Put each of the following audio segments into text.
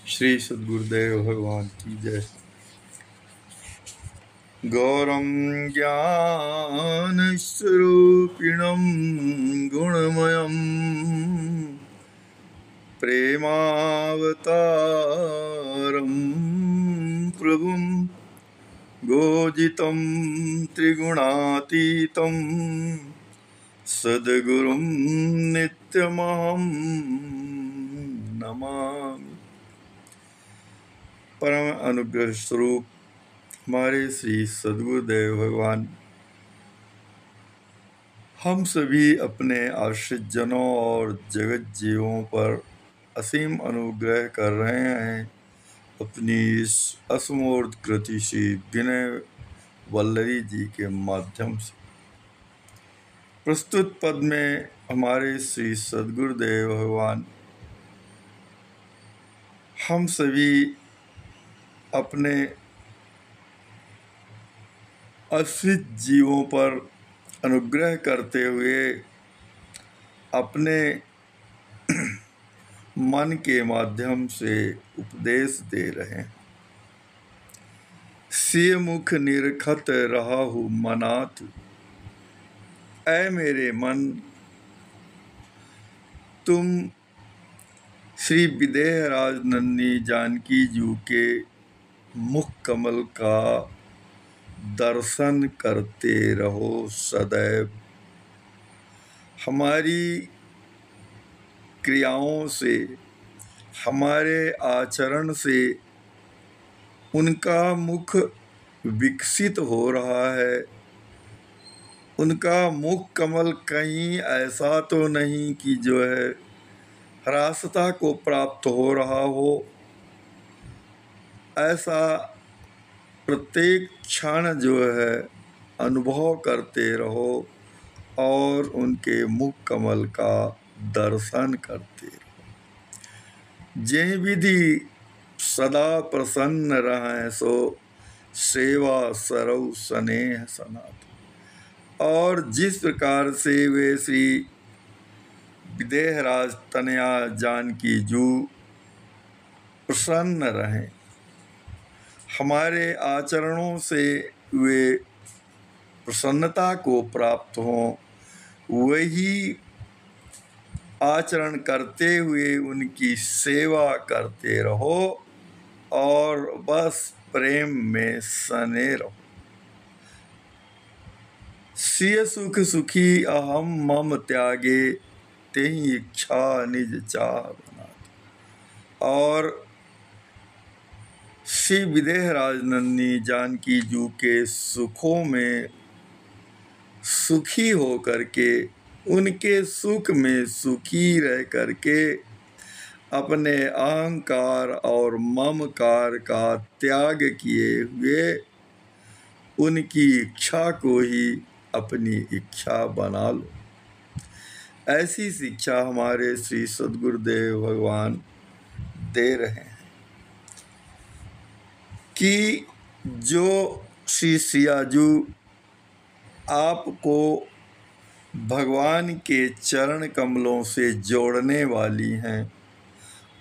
श्री सद्गुरुदेव भगवान की जय। गौरं ज्ञानस्वरूपिणं गुणमयं प्रेमावतारं प्रभुं गोजितं त्रिगुणातीतं सद्गुरुं नित्यमहं नमामि। परम अनुग्रह स्वरूप हमारे श्री सद्गुरुदेव भगवान हम सभी अपने आश्रित जनों और जगत जीवों पर असीम अनुग्रह कर रहे हैं। अपनी इस असमूर्त कृति श्री विनय वल्लरी जी के माध्यम से प्रस्तुत पद में हमारे श्री सद्गुरुदेव भगवान हम सभी अपने आश्रित जीवों पर अनुग्रह करते हुए अपने मन के माध्यम से उपदेश दे रहे हैं। सिय मुख निरखत रहाहु मनातु, ऐ मेरे मन तुम श्री विदेहराज नन्दी जानकी जी के मुख कमल का दर्शन करते रहो सदैव। हमारी क्रियाओं से, हमारे आचरण से उनका मुख विकसित हो रहा है। उनका मुख कमल कहीं ऐसा तो नहीं कि जो है ह्रासता को प्राप्त हो रहा हो। ऐसा प्रत्येक क्षण जो है अनुभव करते रहो और उनके मुख कमल का दर्शन करते रहो। जे विधि सदा प्रसन्न रहें सो सेवा सरौ स्नेह सनातन। और जिस प्रकार से वे श्री विदेहराज तनया जानकी जू प्रसन्न रहें, हमारे आचरणों से वे प्रसन्नता को प्राप्त हों, वही आचरण करते हुए उनकी सेवा करते रहो और बस प्रेम में सने रहो। सिय सुख सुखी अहम मम त्यागे, तेहि इच्छा निज चाह बना। और श्री विदेहराज नन्दी जानकी जी के सुखों में सुखी हो करके, उनके सुख में सुखी रह करके अपने अहंकार और ममकार का त्याग किए हुए उनकी इच्छा को ही अपनी इच्छा बना लो। ऐसी शिक्षा हमारे श्री सद्गुरुदेव भगवान दे रहे हैं कि जो श्री सियाजू आपको भगवान के चरण कमलों से जोड़ने वाली हैं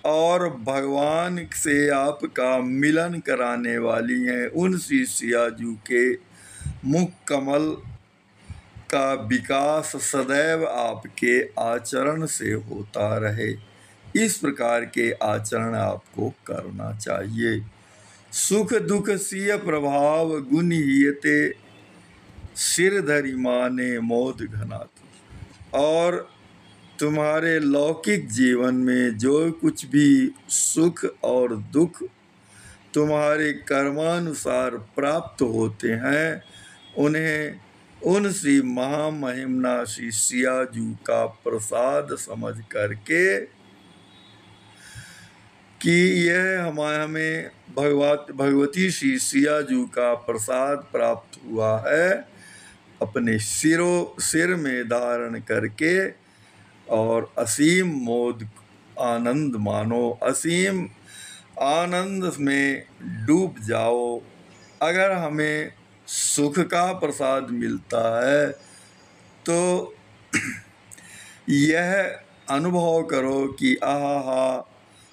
और भगवान से आपका मिलन कराने वाली हैं, उन श्री सियाजू के मुख कमल का विकास सदैव आपके आचरण से होता रहे। इस प्रकार के आचरण आपको करना चाहिए। सुख दुख सिय प्रभाव गुण हियते, सिर धरि माने मोद घनात। और तुम्हारे लौकिक जीवन में जो कुछ भी सुख और दुख तुम्हारे कर्मानुसार प्राप्त होते हैं, उन्हें उन श्री महामहिमना श्री सियाजू का प्रसाद समझ करके कि यह हमें भगवती श्री सियाजू का प्रसाद प्राप्त हुआ है, अपने सिर में धारण करके और असीम मोद आनंद मानो, असीम आनंद में डूब जाओ। अगर हमें सुख का प्रसाद मिलता है तो यह अनुभव करो कि आहा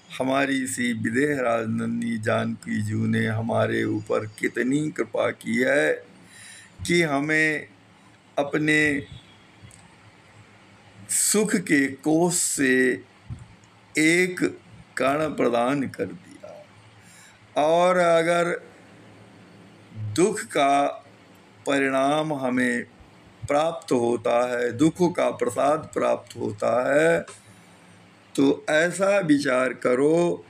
हमारी श्री विदेह राजनंदिनी जानकी जू ने हमारे ऊपर कितनी कृपा की है कि हमें अपने सुख के कोष से एक कण प्रदान कर दिया। और अगर दुख का परिणाम हमें प्राप्त होता है, दुख का प्रसाद प्राप्त होता है, तो ऐसा विचार करो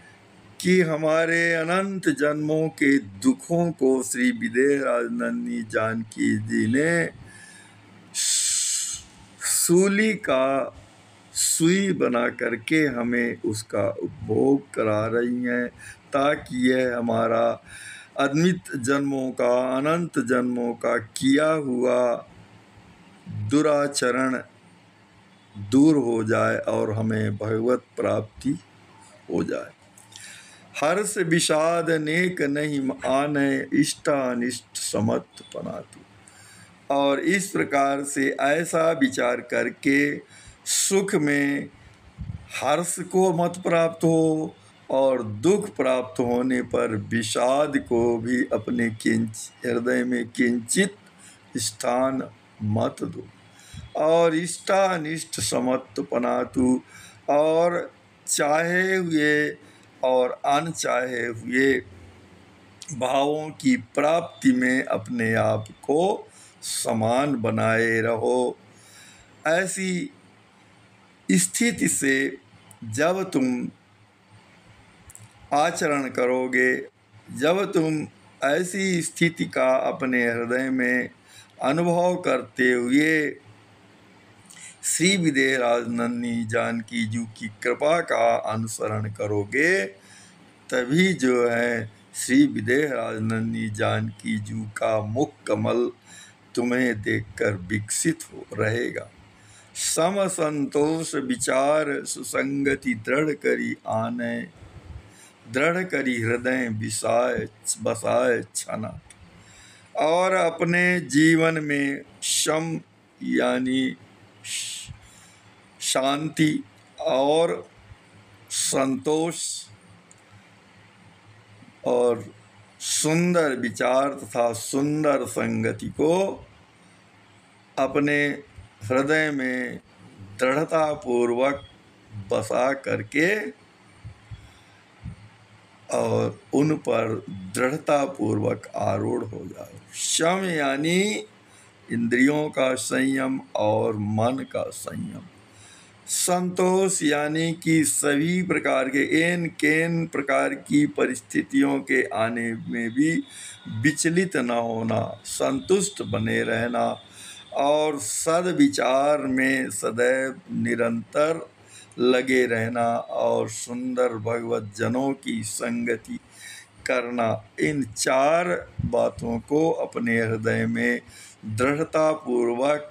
कि हमारे अनंत जन्मों के दुखों को श्री विदेह राजनंदिनी जानकी जी ने सूली का सुई बना करके हमें उसका उपभोग करा रही हैं, ताकि यह हमारा अनंत जन्मों का अनंत जन्मों का किया हुआ दुराचरण दूर हो जाए और हमें भगवत प्राप्ति हो जाए। हर्ष विषाद नेक नहीं आने, इष्टानिष्ट समत्त पनातु। और इस प्रकार से ऐसा विचार करके सुख में हर्ष को मत प्राप्त हो और दुख प्राप्त होने पर विषाद को भी अपने हृदय में किंचित स्थान मत दो। और इष्टानिष्ट समत्त पनातु, और चाहे हुए और अनचाहे हुए भावों की प्राप्ति में अपने आप को समान बनाए रहो। ऐसी स्थिति से जब तुम आचरण करोगे, जब तुम ऐसी स्थिति का अपने हृदय में अनुभव करते हुए श्री विदेह राजनंदिनी जानकी जू की कृपा का अनुसरण करोगे, तभी जो है श्री विदेह राजनंदिनी जानकी जू का मुख कमल तुम्हें देखकर विकसित हो रहेगा। सम संतोष विचार सुसंगति दृढ़ करी आने, दृढ़ करी हृदय विसाय बसाए छना। और अपने जीवन में शम यानी शांति और संतोष और सुंदर विचार तथा सुंदर संगति को अपने हृदय में दृढ़ता पूर्वक बसा करके और उन पर दृढ़ता पूर्वक आरूढ़ हो जाओ। शम यानी इंद्रियों का संयम और मन का संयम। संतोष यानी कि सभी प्रकार के एन केन प्रकार की परिस्थितियों के आने में भी विचलित न होना, संतुष्ट बने रहना और सद्विचार में सदैव निरंतर लगे रहना और सुंदर भगवत जनों की संगति करना। इन चार बातों को अपने हृदय में दृढ़ता पूर्वक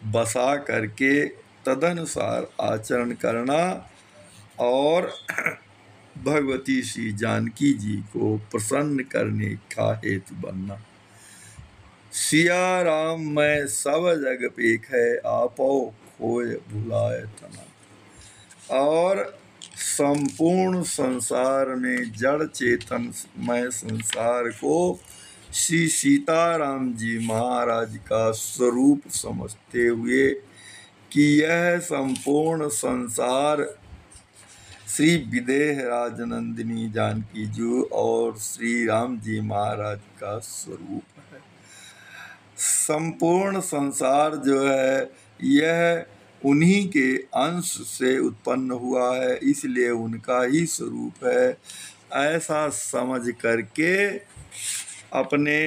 बसा करके तदनुसार आचरण करना और भगवती श्री जानकी जी को प्रसन्न करने का हेतु बनना। सिया राम मैं सब जग पेखै, आपो खोय भुलाए तना। और संपूर्ण संसार में जड़ चेतन मैं संसार को श्री सीताराम जी महाराज का स्वरूप समझते हुए कि यह संपूर्ण संसार श्री विदेह राजनंदिनी जानकी जू और श्री राम जी महाराज का स्वरूप है। संपूर्ण संसार जो है यह उन्हीं के अंश से उत्पन्न हुआ है, इसलिए उनका ही स्वरूप है। ऐसा समझ करके अपने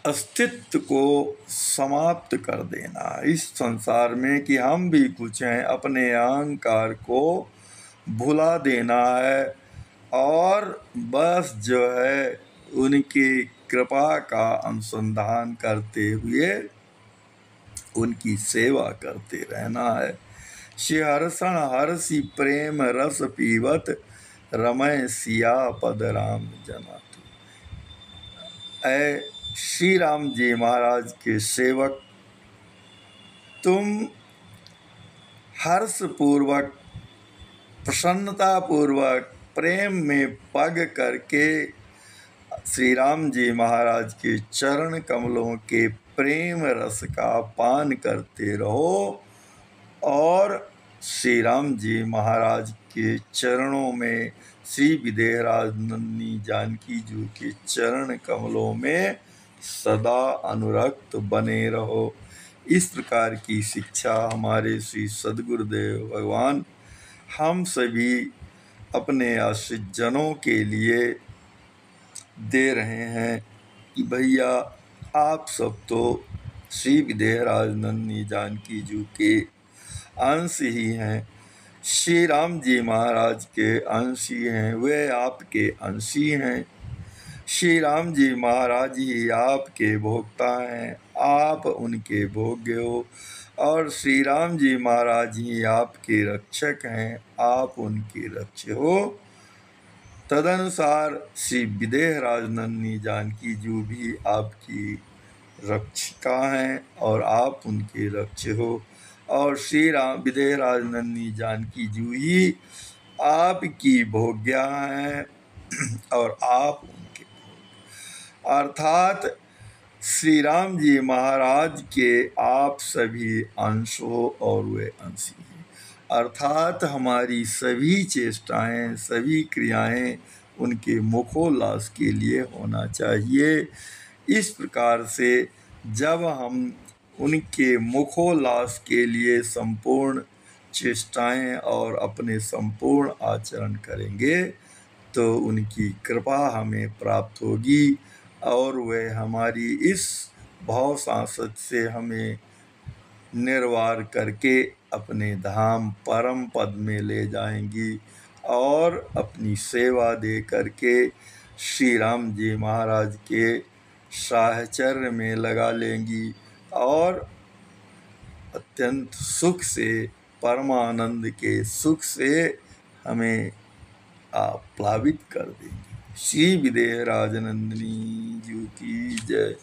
अस्तित्व को समाप्त कर देना इस संसार में कि हम भी कुछ हैं, अपने अहंकार को भुला देना है और बस जो है उनकी कृपा का अनुसंधान करते हुए उनकी सेवा करते रहना है। श्री हर्षण हर्षि प्रेम रस पीवत, रमय सिया पद राम जनातु। ऐ श्री राम जी महाराज के सेवक, तुम हर्ष पूर्वक प्रसन्नता पूर्वक प्रेम में पग करके श्री राम जी महाराज के चरण कमलों के प्रेम रस का पान करते रहो और श्री राम जी महाराज के चरणों में, श्री विदेहराज नंदनी जानकी जी के चरण कमलों में सदा अनुरक्त बने रहो। इस प्रकार की शिक्षा हमारे श्री सद्गुरुदेव भगवान हम सभी अपने आश्रित जनों के लिए दे रहे हैं कि भैया आप सब तो श्री विदेहराज नंदनी जानकी जी के अंश ही हैं, श्री राम जी महाराज के अंश ही हैं, वे आपके अंश ही हैं। श्री राम जी महाराज ही आपके भोक्ता हैं, आप उनके भोग्य हो, और श्री राम जी महाराज ही आपके रक्षक हैं, आप उनके रक्ष हो। तदनुसार श्री विदेहराज नंदनी जानकी जी भी आपकी रक्षिका हैं और आप उनके रक्ष हो, और श्री राम विदेहराज नंदनी जानकी जी ही आपकी भोग्या हैं और आप उनके अर्थात श्री राम जी महाराज के आप सभी अंश हो और वे अंशी हैं, अर्थात हमारी सभी चेष्टाएं, सभी क्रियाएं उनके मुखोल्लास के लिए होना चाहिए। इस प्रकार से जब हम उनके मुखोल्लास के लिए संपूर्ण चेष्टाएं और अपने संपूर्ण आचरण करेंगे तो उनकी कृपा हमें प्राप्त होगी और वह हमारी इस भव सांसद से हमें निर्वार करके अपने धाम परम पद में ले जाएंगी और अपनी सेवा दे करके श्री राम जी महाराज के साहचर्य में लगा लेंगी और अत्यंत सुख से, परमानंद के सुख से हमें प्लावित कर देंगी। श्री विदेहराज नंदनी जी की जय।